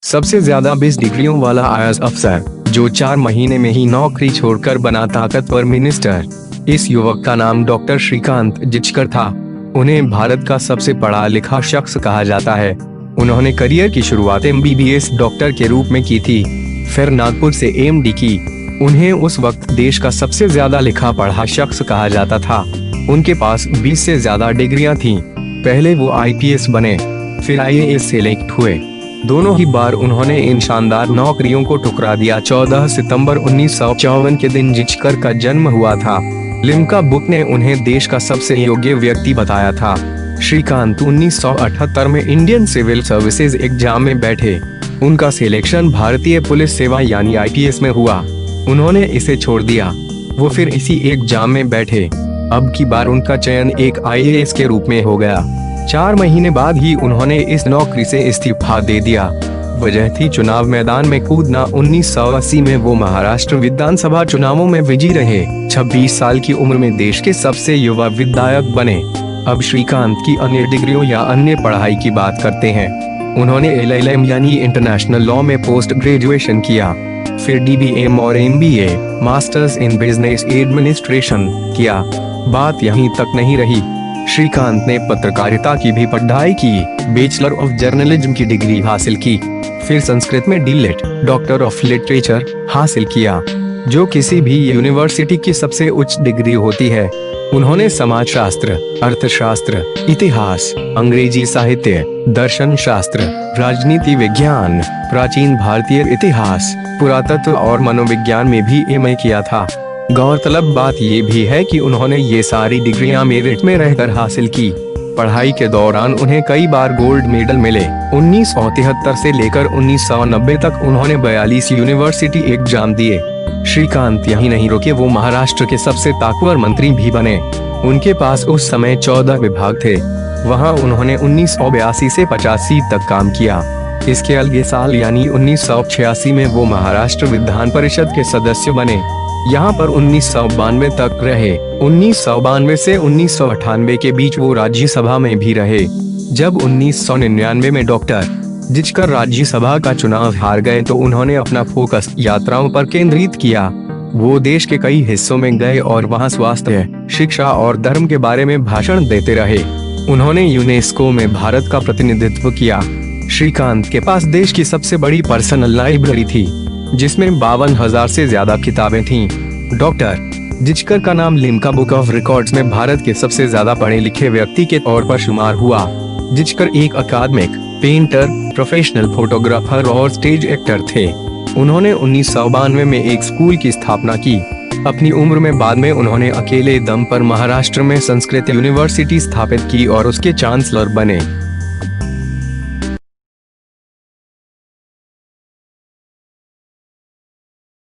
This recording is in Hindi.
सबसे ज्यादा 20 डिग्रियों वाला आईएएस अफसर, जो 4 महीने में ही नौकरी छोड़कर बना ताकतवर मिनिस्टर। इस युवक का नाम डॉक्टर श्रीकांत जिचकर था। उन्हें भारत का सबसे पढ़ा लिखा शख्स कहा जाता है। उन्होंने करियर की शुरुआत एमबीबीएस डॉक्टर के रूप में की थी, फिर नागपुर से एमडी की। उन्हें उस वक्त देश का सबसे ज्यादा लिखा पढ़ा शख्स कहा जाता था। उनके पास 20 से ज्यादा डिग्रियां थीं। पहले वो आईपीएस बने, फिर आईएएस सेलेक्ट हुए। दोनों ही बार उन्होंने इन शानदार नौकरियों को ठुकरा दिया। 14 सितंबर 1954 के दिन जिचकर का जन्म हुआ था। लिम्का बुक ने उन्हें देश का सबसे योग्य व्यक्ति बताया था। श्रीकांत 1978 में इंडियन सिविल सर्विसेज एग्जाम में बैठे। उनका सिलेक्शन भारतीय पुलिस सेवा यानी आईपीएस में हुआ। उन्होंने इसे छोड़ दिया। वो फिर इसी एग्जाम में बैठे। अब की बार उनका चयन एक आईएएस के रूप में हो गया। 4 महीने बाद ही उन्होंने इस नौकरी से इस्तीफा दे दिया। वजह थी चुनाव मैदान में कूदना। 1980 में वो महाराष्ट्र विधानसभा चुनावों में विजयी रहे। 26 साल की उम्र में देश के सबसे युवा विधायक बने। अब श्रीकांत की अन्य डिग्रियों या अन्य पढ़ाई की बात करते हैं। उन्होंने एलएलएम यानी इंटरनेशनल लॉ में पोस्ट ग्रेजुएशन किया, फिर डीबीएम और MBA masters in business administration किया। बात यहीं तक नहीं रही, श्रीकांत ने पत्रकारिता की भी पढ़ाई की। बैचलर ऑफ जर्नलिज्म की डिग्री हासिल की, फिर संस्कृत में डीलिट डॉक्टर ऑफ लिटरेचर हासिल किया, जो किसी भी यूनिवर्सिटी की सबसे उच्च डिग्री होती है। उन्होंने समाजशास्त्र, अर्थशास्त्र, इतिहास, अंग्रेजी साहित्य, दर्शन शास्त्र, राजनीति विज्ञान, प्राचीन भारतीय इतिहास, पुरातत्व और मनोविज्ञान में भी एमए किया था। गौरतलब बात ये भी है कि उन्होंने ये सारी डिग्रियां मेरिट में रहकर हासिल की। पढ़ाई के दौरान उन्हें कई बार गोल्ड मेडल मिले। 1973 से लेकर 1990 तक उन्होंने 42 यूनिवर्सिटी एग्जाम दिए। श्रीकांत यही नहीं रुके, वो महाराष्ट्र के सबसे ताकतवर मंत्री भी बने। उनके पास उस समय 14 विभाग थे। वहां उन्होंने 1982 से 85 तक काम किया। इसके अगले साल यानी 1986 में वो महाराष्ट्र विधान परिषद के सदस्य बने। यहाँ पर 1992 तक रहे। 1992 से 1998 के बीच वो राज्यसभा में भी रहे। जब 1999 में डॉक्टर जिचकर राज्यसभा का चुनाव हार गए तो उन्होंने अपना फोकस यात्राओं पर केंद्रित किया। वो देश के कई हिस्सों में गए और वहाँ स्वास्थ्य, शिक्षा और धर्म के बारे में भाषण देते रहे। उन्होंने यूनेस्को में भारत का प्रतिनिधित्व किया। श्रीकांत के पास देश की सबसे बड़ी पर्सनल लाइब्रेरी थी, जिसमें 52,000 से ज्यादा किताबें थीं। डॉक्टर जिचकर का नाम लिम्का बुक ऑफ रिकॉर्ड्स में भारत के सबसे ज्यादा पढ़े लिखे व्यक्ति के तौर पर शुमार हुआ। जिचकर एक अकादमिक, पेंटर, प्रोफेशनल फोटोग्राफर और स्टेज एक्टर थे। उन्होंने 1992 में एक स्कूल की स्थापना की। अपनी उम्र में बाद में उन्होंने अकेले दम पर महाराष्ट्र में संस्कृत यूनिवर्सिटी स्थापित की और उसके चांसलर बने।